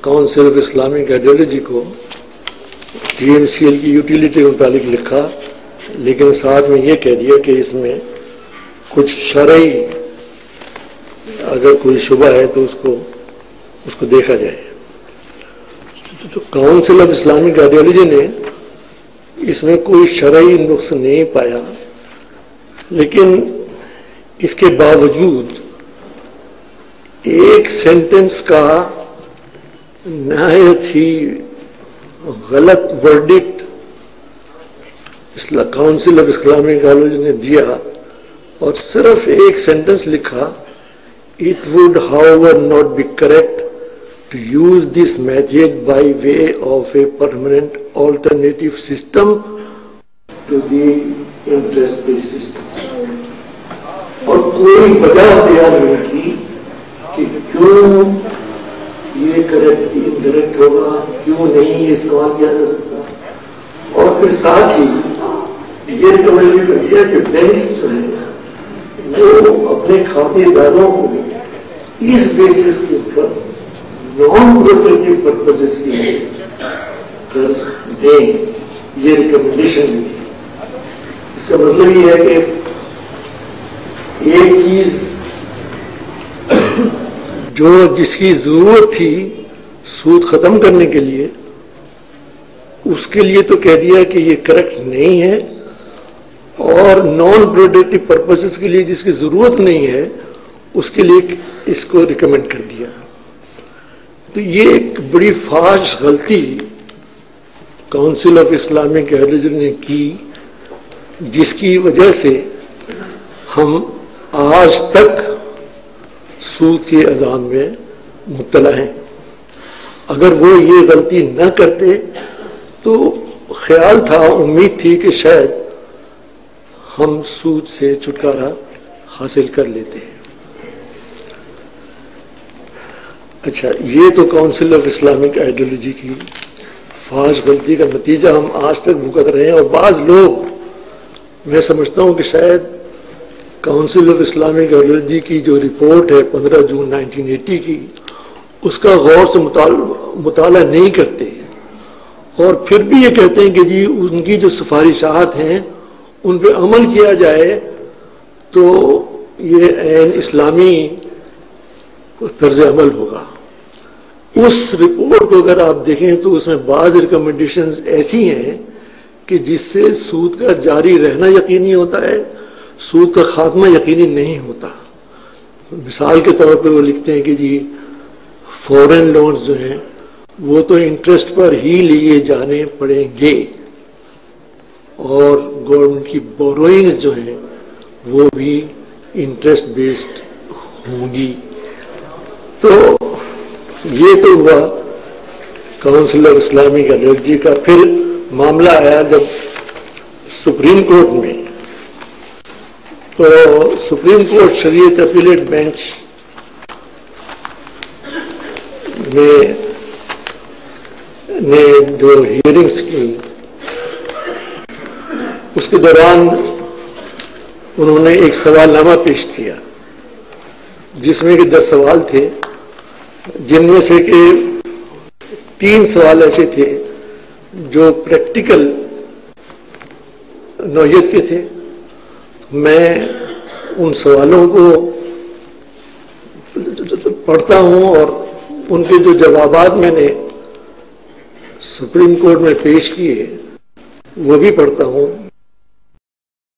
Council of Islamic ideology کو TMCL کی utility کے متعلق لکھا، لیکن ساتھ میں یہ کہہ دیا کہ اس میں کچھ شرعی اگر کوئی شبہ ہے تو اس کو دیکھا جائے۔ تو کاؤنسل آف اسلامک آئیڈیالوجی نے اس میں کوئی شرعی نقص نہیں پایا، لیکن اس کے باوجود ایک سینٹنس کا نہایت ہی غلط verdict council of Islamic ideology نے دیا، اور صرف ایک سینٹنس لکھا، "It would however not be correct to use this method by way of a permanent alternative system to the interest-based system." اور کوئی وجہ بیان نہیں کی کہ کیوں یہ کریکٹ انکریکٹ ہوگا، کیوں نہیں استعمال کیا جا سکتا، اور پھر ساتھ ہی یہ ریکمینڈ کر دیا کہ بینکس جو ہیں وہ اپنے کھاتے داروں کو اس بیسس کے اوپر نان پروٹیکٹیو پرپزز کے لیے قرض دیں، یہ ریکمنڈیشن دی۔ اس کا مطلب یہ ہے کہ ایک چیز جو جس کی ضرورت تھی سود ختم کرنے کے لیے، اس کے لیے تو کہہ دیا کہ یہ کریکٹ نہیں ہے، اور نان پروڈکٹیو پرپسز کے لیے جس کی ضرورت نہیں ہے اس کے لیے اس کو ریکمینڈ کر دیا۔ تو یہ ایک بڑی فاحش غلطی کاؤنسل آف اسلامک آئیڈیالوجی نے کی، جس کی وجہ سے ہم آج تک سود کے عذاب میں مبتلا ہیں۔ اگر وہ یہ غلطی نہ کرتے تو خیال تھا، امید تھی کہ شاید ہم سود سے چھٹکارا حاصل کر لیتے ہیں۔ اچھا، یہ تو کاؤنسل آف اسلامک آئیڈیالوجی کی فاحش غلطی کا نتیجہ ہم آج تک بھگت رہے ہیں، اور بعض لوگ، میں سمجھتا ہوں کہ شاید کاؤنسل آف اسلامک آئیڈیالوجی کی جو رپورٹ ہے 15 جون 1980 کی، اس کا غور سے مطالعہ نہیں کرتے، اور پھر بھی یہ کہتے ہیں کہ جی ان کی جو سفارشات ہیں ان پہ عمل کیا جائے تو یہ عین اسلامی طرز عمل ہوگا۔ اس رپورٹ کو اگر آپ دیکھیں تو اس میں بعض ریکمنڈیشنز ایسی ہیں کہ جس سے سود کا جاری رہنا یقینی ہوتا ہے، سود کا خاتمہ یقینی نہیں ہوتا۔ مثال کے طور پہ وہ لکھتے ہیں کہ جی فورن لونز جو ہیں وہ تو انٹرسٹ پر ہی لیے جانے پڑیں گے، اور گورنمنٹ کی بوروئنگز جو ہیں وہ بھی انٹرسٹ بیسڈ ہوں گی۔ تو یہ تو ہوا کاؤنسل آف اسلامک آئیڈیالوجی کا۔ پھر معاملہ آیا جب سپریم کورٹ میں، تو سپریم کورٹ شریعت اپیلیٹ بینچ نے جو ہیئرنگز کی، اس کے دوران انہوں نے ایک سوال نامہ پیش کیا جس میں کہ 10 سوال تھے، جن میں سے کہ 3 سوال ایسے تھے جو پریکٹیکل نوعیت کے تھے۔ میں ان سوالوں کو پڑھتا ہوں اور ان کے جو جوابات میں نے سپریم کورٹ میں پیش کیے وہ بھی پڑھتا ہوں۔